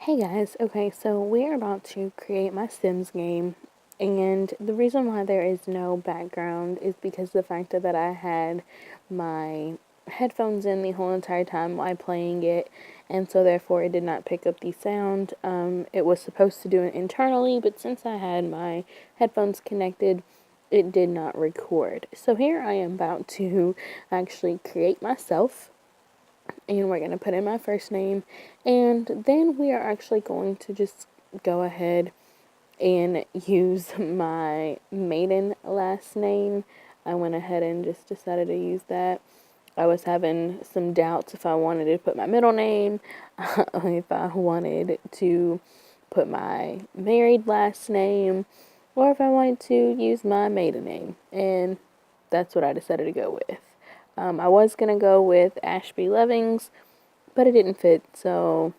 Hey guys, okay, so we're about to create my Sims game, and the reason why there is no background is because of the fact that I had my headphones in the whole entire time while playing it, and so therefore it did not pick up the sound. It was supposed to do it internally, but since I had my headphones connected, it did not record. So here I am about to actually create myself, and we're going to put in my first name, and then we are actually going to just go ahead and use my maiden last name. I went ahead and just decided to use that. I was having some doubts if I wanted to put my middle name, if I wanted to put my married last name, or if I wanted to use my maiden name, and that's what I decided to go with. I was going to go with Ashby Levings, but it didn't fit, so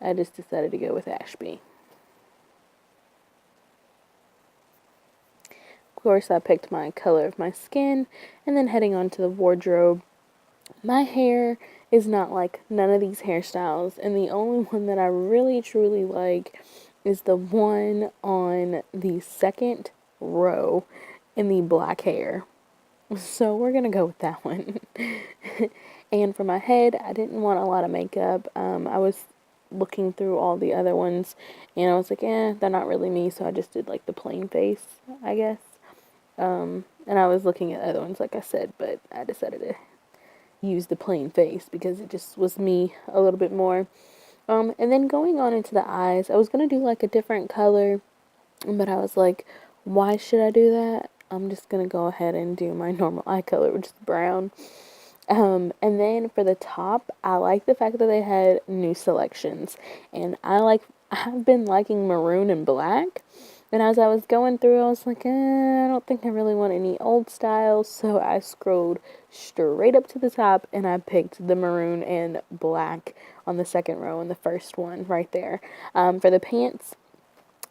I just decided to go with Ashby. Of course, I picked my color of my skin, and then heading on to the wardrobe. My hair is not like none of these hairstyles, and the only one that I really truly like is the one on the second row in the black hair. So we're gonna go with that one. And for my head, I didn't want a lot of makeup. I was looking through all the other ones, and I was like, they're not really me, so I just did like the plain face, I guess. And I was looking at other ones, like I said, but I decided to use the plain face because it just was me a little bit more. And then going on into the eyes, I was gonna do like a different color, but I was like, why should I do that? I'm just gonna go ahead and do my normal eye color, which is brown. And then for the top, I like the fact that they had new selections, and I've been liking maroon and black. And as I was going through, I was like, I don't think I really want any old styles, so I scrolled straight up to the top and I picked the maroon and black on the second row and the first one right there. For the pants,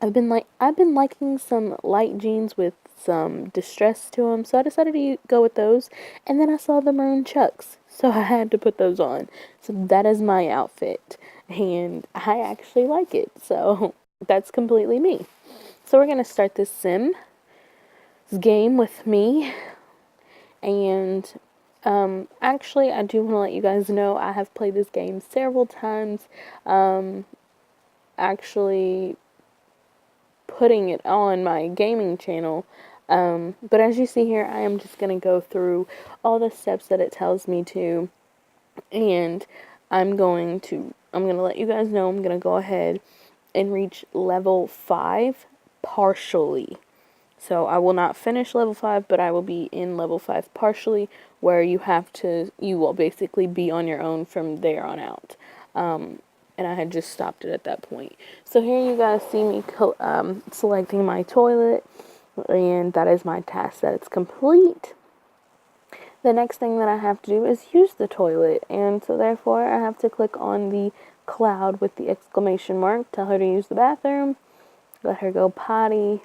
I've been liking some light jeans with some distress to them, so I decided to go with those. And then I saw the maroon chucks, so I had to put those on. So that is my outfit, and I actually like it. So that's completely me. So we're gonna start this Sims game with me, and actually, I do want to let you guys know I have played this game several times. Actually putting it on my gaming channel. But as you see here, I am just going to go through all the steps that it tells me to, and I'm going to let you guys know I'm going to go ahead and reach level 5 partially. So I will not finish level 5, but I will be in level 5 partially, where you will basically be on your own from there on out. And I had just stopped it at that point. So here you guys see me selecting my toilet, and that is my task that it's complete. The next thing that I have to do is use the toilet, and so therefore I have to click on the cloud with the exclamation mark, tell her to use the bathroom, let her go potty.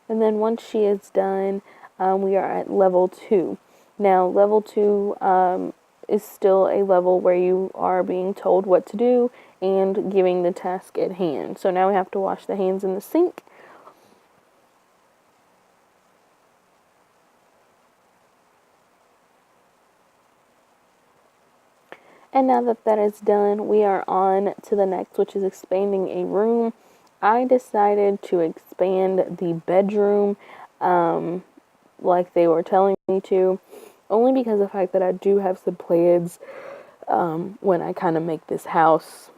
And then once she is done, we are at level 2. Now, level 2 is still a level where you are being told what to do and giving the task at hand. So now we have to wash the hands in the sink. And now that that is done, we are on to the next, which is expanding a room. I decided to expand the bedroom like they were telling me to, only because of the fact that I do have some plans when I kind of make this house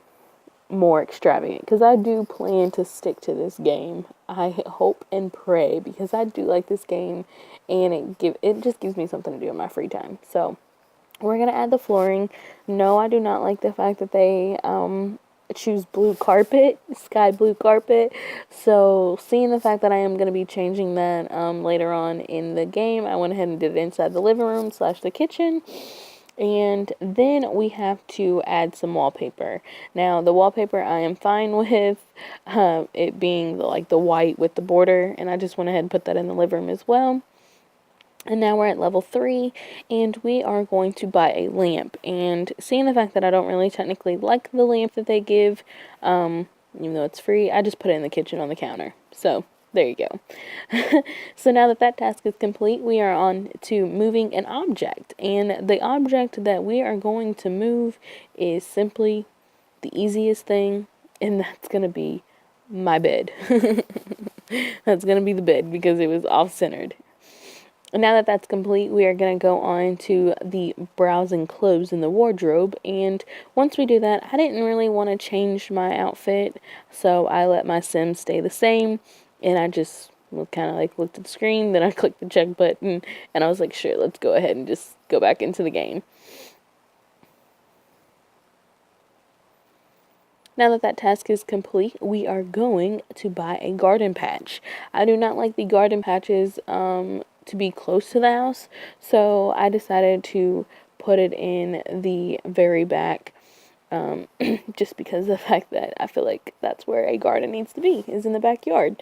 more extravagant, because I do plan to stick to this game. I hope and pray, because I do like this game, and it just gives me something to do in my free time. So we're gonna add the flooring. No, I do not like the fact that they choose blue carpet, sky blue carpet. So seeing the fact that I am gonna be changing that later on in the game, I went ahead and did it inside the living room / the kitchen. And then we have to add some wallpaper. Now, the wallpaper I am fine with, it being like the white with the border, and I just went ahead and put that in the living room as well. And now we're at level 3, and we are going to buy a lamp. And seeing the fact that I don't really technically like the lamp that they give, even though it's free, I just put it in the kitchen on the counter. So, there you go. So now that task is complete, we are on to moving an object. And the object that we are going to move is simply the easiest thing, and that's going to be my bed. That's going to be the bed because it was off-centered. Now that that's complete, we are going to go on to the browsing clothes in the wardrobe, and once we do that, I didn't really want to change my outfit, so I let my sim stay the same, and I just kind of like looked at the screen, then I clicked the check button, and I was like, sure, let's go ahead and just go back into the game. Now that task is complete, we are going to buy a garden patch. I do not like the garden patches to be close to the house, so I decided to put it in the very back, just because of the fact that I feel like that's where a garden needs to be, is in the backyard.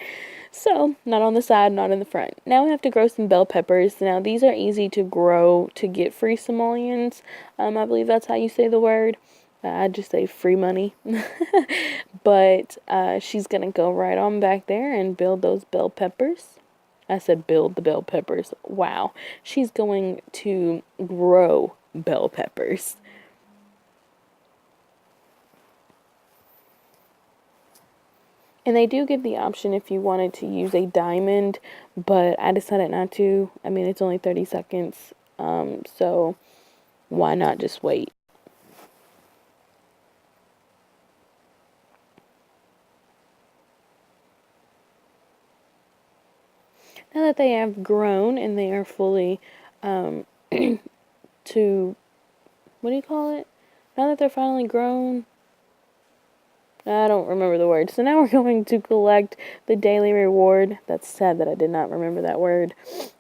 So, not on the side, not in the front. Now we have to grow some bell peppers. Now these are easy to grow to get free simoleons. I believe that's how you say the word. I'd just say free money. But she's going to go right on back there and build those bell peppers. I said build the bell peppers. Wow. She's going to grow bell peppers. And they do give the option if you wanted to use a diamond, but I decided not to. I mean, it's only 30 seconds, so why not just wait? Now that they have grown and they are fully to, what do you call it? Now that they're finally grown, I don't remember the word. So now we're going to collect the daily reward. That's sad that I did not remember that word.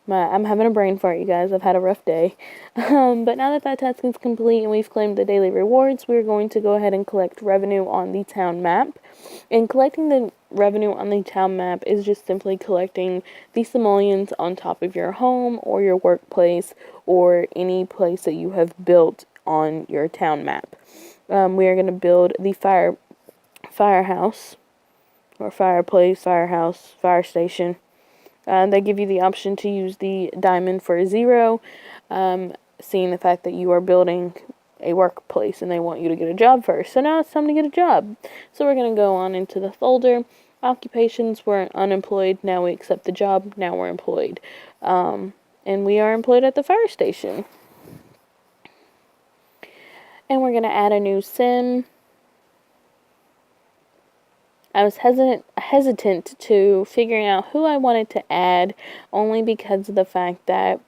I'm having a brain fart, you guys. I've had a rough day. But now that task is complete and we've claimed the daily rewards, we're going to go ahead and collect revenue on the town map. And collecting the revenue on the town map is just simply collecting the simoleons on top of your home or your workplace or any place that you have built on your town map. We are going to build the firehouse or fireplace, firehouse, fire station. They give you the option to use the diamond for 0, seeing the fact that you are building a workplace and they want you to get a job first. So now it's time to get a job. So we're going to go on into the folder. Occupations, we're unemployed. Now we accept the job. Now we're employed. And we are employed at the fire station. And we're going to add a new sim. I was hesitant to figuring out who I wanted to add, only because of the fact that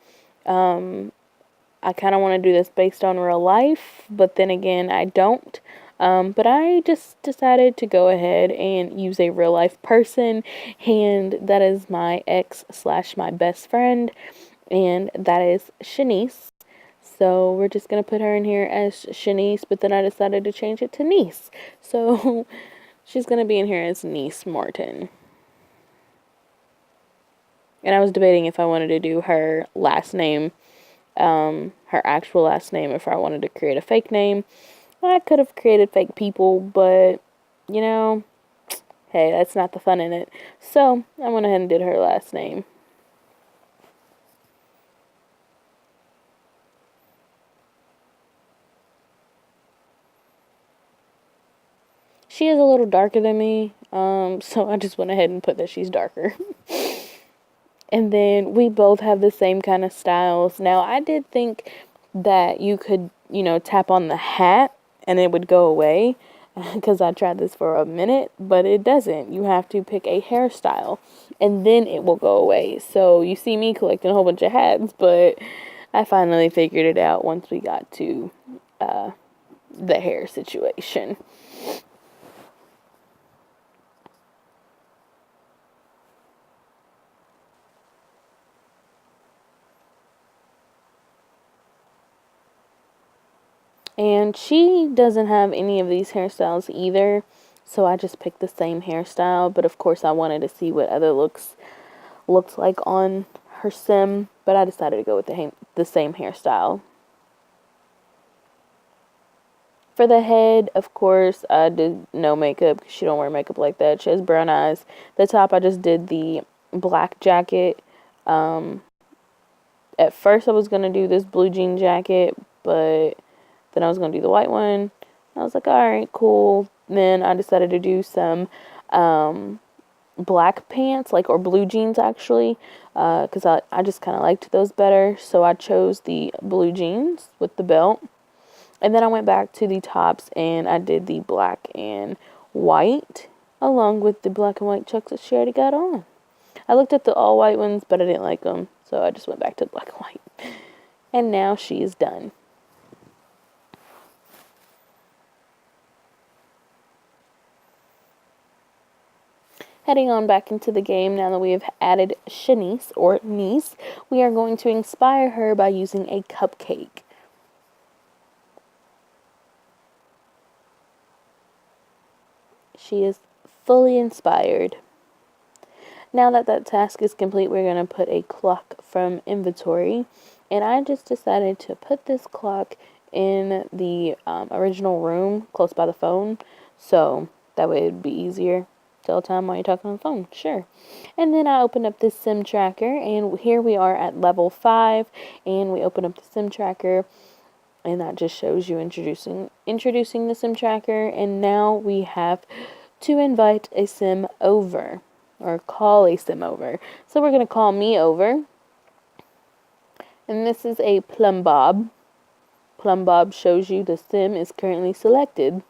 I kind of want to do this based on real life, but then again, I don't. But I just decided to go ahead and use a real life person, and that is my ex/my best friend, and that is Shanice. So we're just going to put her in here as Shanice, but then I decided to change it to Niece. So she's going to be in here as Niece Morton. And I was debating if I wanted to do her last name, her actual last name, if I wanted to create a fake name. I could have created fake people, but, you know, hey, that's not the fun in it. So I went ahead and did her last name. She is a little darker than me, so I just went ahead and put that she's darker. And then we both have the same kind of styles. Now, I did think that you could, tap on the hat and it would go away, because I tried this for a minute, but it doesn't. You have to pick a hairstyle and then it will go away. So you see me collecting a whole bunch of hats, but I finally figured it out once we got to the hair situation. And she doesn't have any of these hairstyles either, so I just picked the same hairstyle, but of course I wanted to see what other looks like on her sim but I decided to go with the same hairstyle. For the head, of course, I did no makeup because she don't wear makeup like that. She has brown eyes. The top, I just did the black jacket. At first, I was going to do this blue jean jacket, but then I was going to do the white one. I was like, all right, cool. Then I decided to do some black pants, or blue jeans, actually, because I just kind of liked those better. So I chose the blue jeans with the belt. And then I went back to the tops and I did the black and white along with the black and white chucks that she already got on. I looked at the all white ones, but I didn't like them, so I just went back to the black and white. And now she is done. Heading on back into the game, now that we have added Shanice, or niece, we are going to inspire her by using a cupcake. She is fully inspired. Now that that task is complete, we're going to put a clock from inventory. And I just decided to put this clock in the original room close by the phone. So that way it'd be easier. Tell time while you're talking on the phone. Sure. And then I opened up this sim tracker. And here we are at level 5. And we open up the sim tracker. And that just shows you introducing the sim tracker. And now we have to invite a sim over, or call a sim over. So we're going to call me over. And this is a Plum Bob. Plum Bob shows you the sim is currently selected.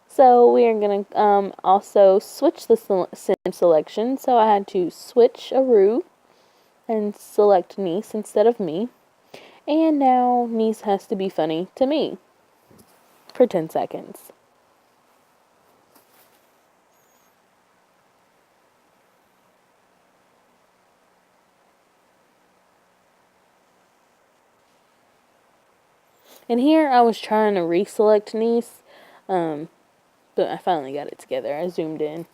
So we are going to also switch the sim selection. So I had to switch Aru and select niece instead of me. And now niece has to be funny to me for 10 seconds. And here I was trying to reselect niece, but I finally got it together. I zoomed in.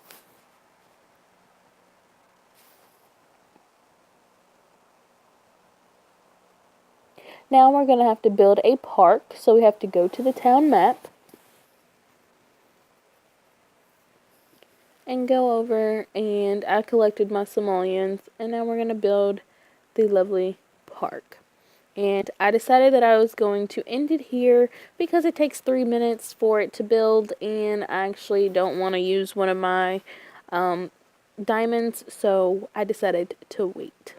Now we're going to have to build a park, so we have to go to the town map and go over, and I collected my simoleons, and now we're going to build the lovely park. And I decided that I was going to end it here because it takes 3 minutes for it to build, and I actually don't want to use one of my diamonds, so I decided to wait.